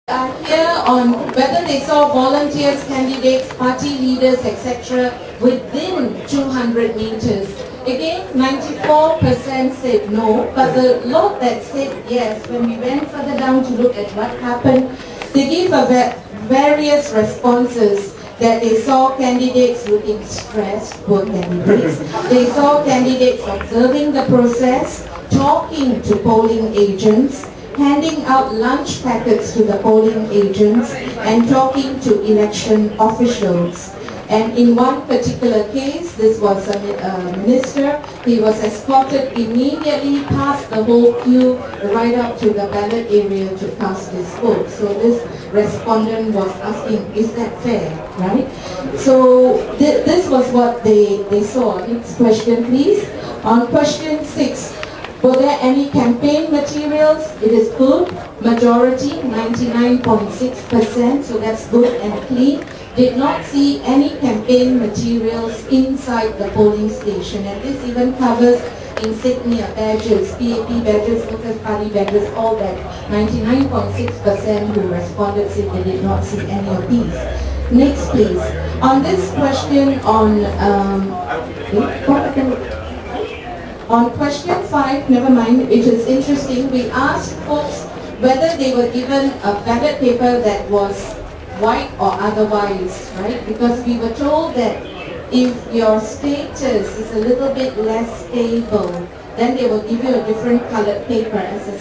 Here on whether they saw volunteers, candidates, party leaders, etc. within 200 meters. Again, 94% said no, but the lot that said yes, when we went further down to look at what happened, they gave various responses. That they saw candidates looking stressed, poor candidates. They saw candidates observing the process, talking to polling agents, handing out lunch packets to the polling agents, and talking to election officials. And in one particular case, this was a minister, he was escorted immediately past the whole queue right up to the ballot area to cast his vote. So this respondent was asking, is that fair, right? So this was what they saw. Next question, please. On question 6, were there any campaign materials? It is good. Majority, 99.6%, so that's good and clean. Did not see any campaign materials inside the polling station. And this even covers insignia badges, PAP badges, Workers' Party badges, all that. 99.6% who responded said they did not see any of these. Next, please. On this question on question 5, never mind, it is interesting. We asked folks whether they were given a ballot paper that was white or otherwise, right? Because we were told that if your status is a little bit less stable, then they will give you a different colored paper as a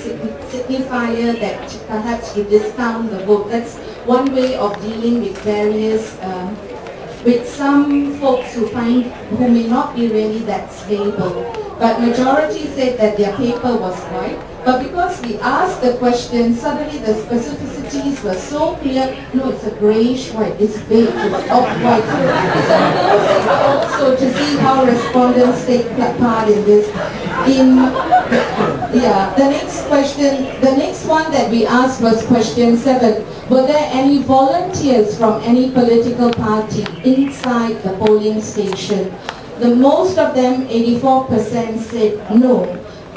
signifier that perhaps you discount the vote. That's one way of dealing with various, with some folks who may not be really that stable. But majority said that their paper was white. But because we asked the question, suddenly the specificities were so clear. No, it's a grayish white, it's beige, it's off-white. Also to see how respondents take part in this. The next question, the next one that we asked was question 7. Were there any volunteers from any political party inside the polling station? The most of them, 84%, said no.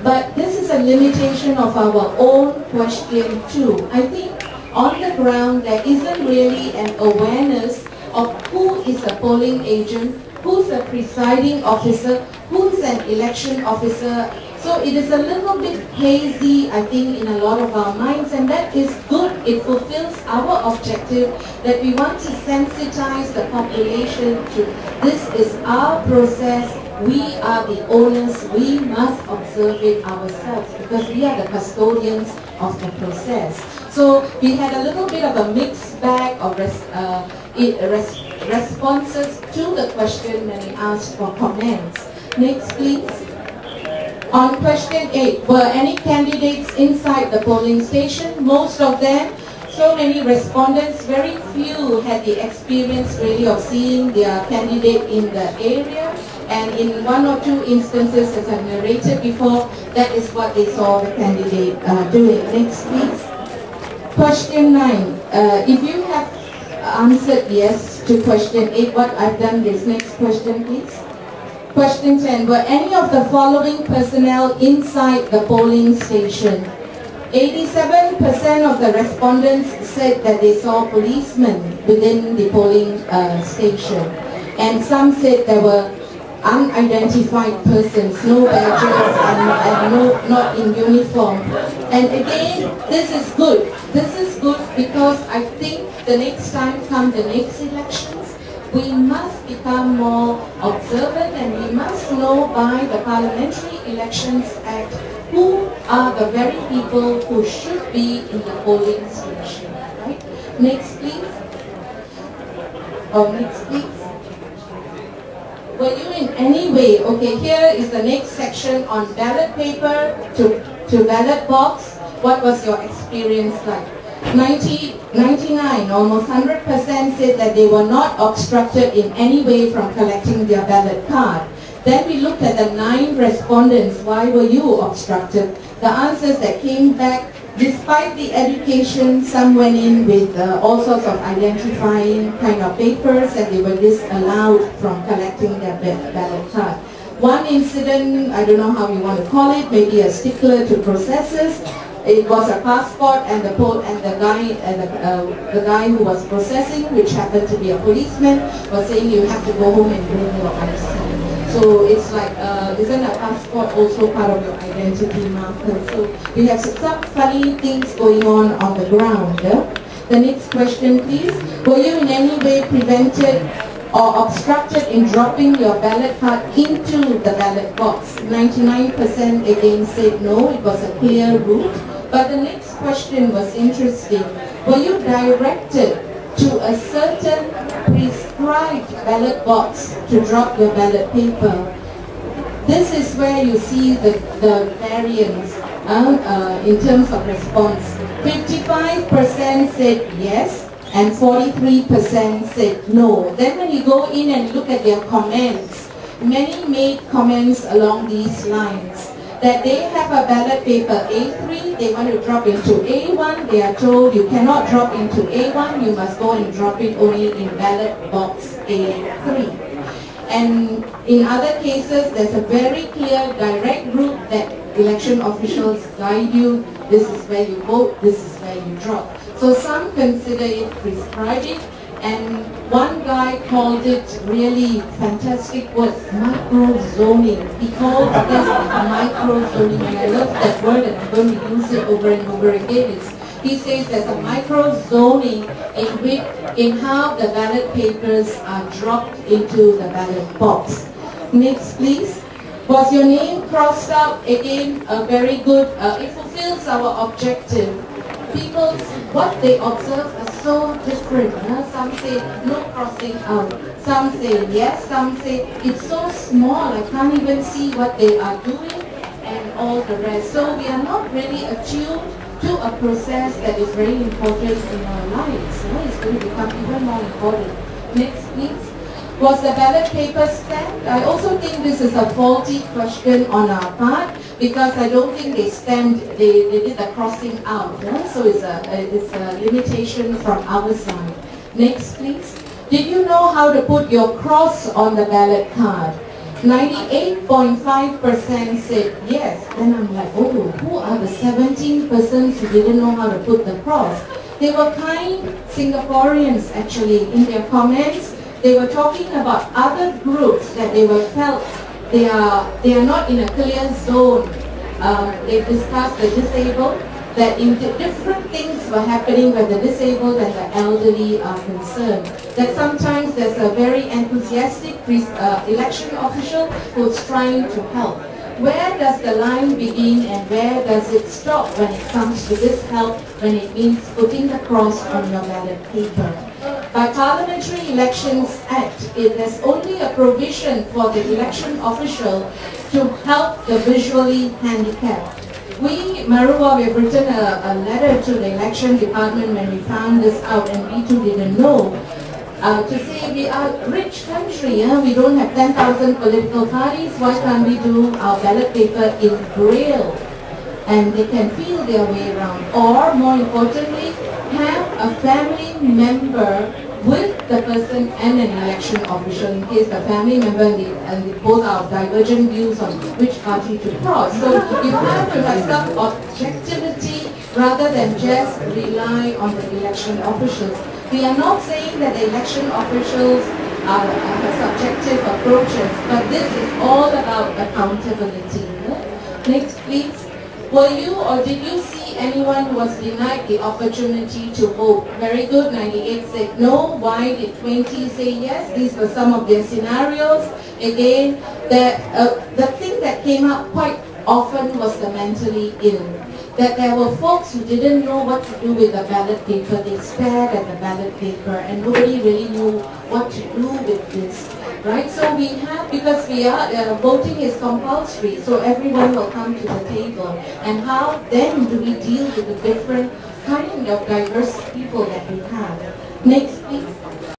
But this is a limitation of our own question too. I think on the ground there isn't really an awareness of who is a polling agent, who's a presiding officer, who's an election officer. So it is a little bit hazy, I think, in a lot of our minds, and that is good. It fulfills our objective that we want to sensitize the population to this is our process. We are the owners, we must observe it ourselves because we are the custodians of the process. So we had a little bit of a mixed bag of responses to the question when we asked for comments. Next, please. On question 8, were any candidates inside the polling station? Most of them. So many respondents, very few had the experience really of seeing their candidate in the area. And in one or two instances, as I narrated before, that is what they saw the candidate doing. Next, please. Question 9. If you have answered yes to question 8, what I've done is next question, please. Question 10. Were any of the following personnel inside the polling station? 87% of the respondents said that they saw policemen within the polling station. And some said there were unidentified persons, no badges and not in uniform. And again, this is good. This is good because I think the next time come the next elections, we must become more observant and we must know by the Parliamentary Elections Act who are the very people who should be in the polling station. Right? Next, please. Next, please. Were you in any way, okay, here is the next section on ballot paper to ballot box. What was your experience like? 99, almost 100% said that they were not obstructed in any way from collecting their ballot card. Then we looked at the 9 respondents. Why were you obstructed? The answers that came back, despite the education, some went in with all sorts of identifying kind of papers and they were disallowed from collecting their ballot card. One incident, I don't know how you want to call it, maybe a stickler to processes, it was a passport, and the guy who was processing, which happened to be a policeman, was saying you have to go home and bring your IC. So it's like, isn't a passport also part of your identity marker? So we have some funny things going on the ground. The next question, please. Were you in any way prevented or obstructed in dropping your ballot card into the ballot box? 99% again said no, it was a clear route. But the next question was interesting. Were you directed to a certain prescribed ballot box to drop your ballot paper? This is where you see the variance in terms of response. 55% said yes, and 43% said no. Then when you go in and look at their comments, many made comments along these lines, that they have a ballot paper A3, they want to drop into A1, they are told you cannot drop into A1, you must go and drop it only in ballot box A3. And in other cases, there's a very clear direct route that election officials guide you. This is where you vote, this is where you drop. So some consider it prescribing, and one guy called it really fantastic word, micro-zoning. He called this micro-zoning, and I love that word and I'm going to use it over and over again. He says there's a micro-zoning in how the ballot papers are dropped into the ballot box. Next, please. Was your name crossed out? Again, very good. It fulfills our objective. People, what they observe are so different. Some say no crossing out. Some say yes. Some say it's so small I can't even see what they are doing, and all the rest. So we are not really attuned to a process that is very important in our lives. It's going to become even more important. Next, please. Was the ballot paper stamped? I also think this is a faulty question on our part, because I don't think they stamped, they did the crossing out. So it's a limitation from our side. Next, please. Did you know how to put your cross on the ballot card? 98.5% said yes. Then I'm like, oh, who are the 17% who didn't know how to put the cross? They were kind Singaporeans actually. In their comments, they were talking about other groups that they were felt they are not in a clear zone. They discussed the disabled, that different things were happening when the disabled and the elderly are concerned. That sometimes there's a very enthusiastic election official who's trying to help. Where does the line begin and where does it stop when it comes to this help, when it means putting the cross on your ballot paper? By Parliamentary Elections Act, there's only a provision for the election official to help the visually handicapped. We, Marua, we have written a letter to the election department when we found this out, and we too didn't know, to say we are a rich country, we don't have 10,000 political parties, why can't we do our ballot paper in Braille? And they can feel their way around. Or, more importantly, have a family member with the person and an election official, in case the family member and both are divergent views on which party to cross. So you have to have some objectivity rather than just rely on the election officials. We are not saying that the election officials have subjective approaches, but this is all about accountability. Next, please. Were you or did you see anyone who was denied the opportunity to vote? Very good, 98 said no. Why did 20 say yes? These were some of their scenarios. Again, the thing that came up quite often was the mentally ill. That there were folks who didn't know what to do with the ballot paper. They stared at the ballot paper and nobody really knew what to do with this. Right, so we have, because we are, voting is compulsory, so everyone will come to the table. And how then do we deal with the different kind of diverse people that we have? Next, please.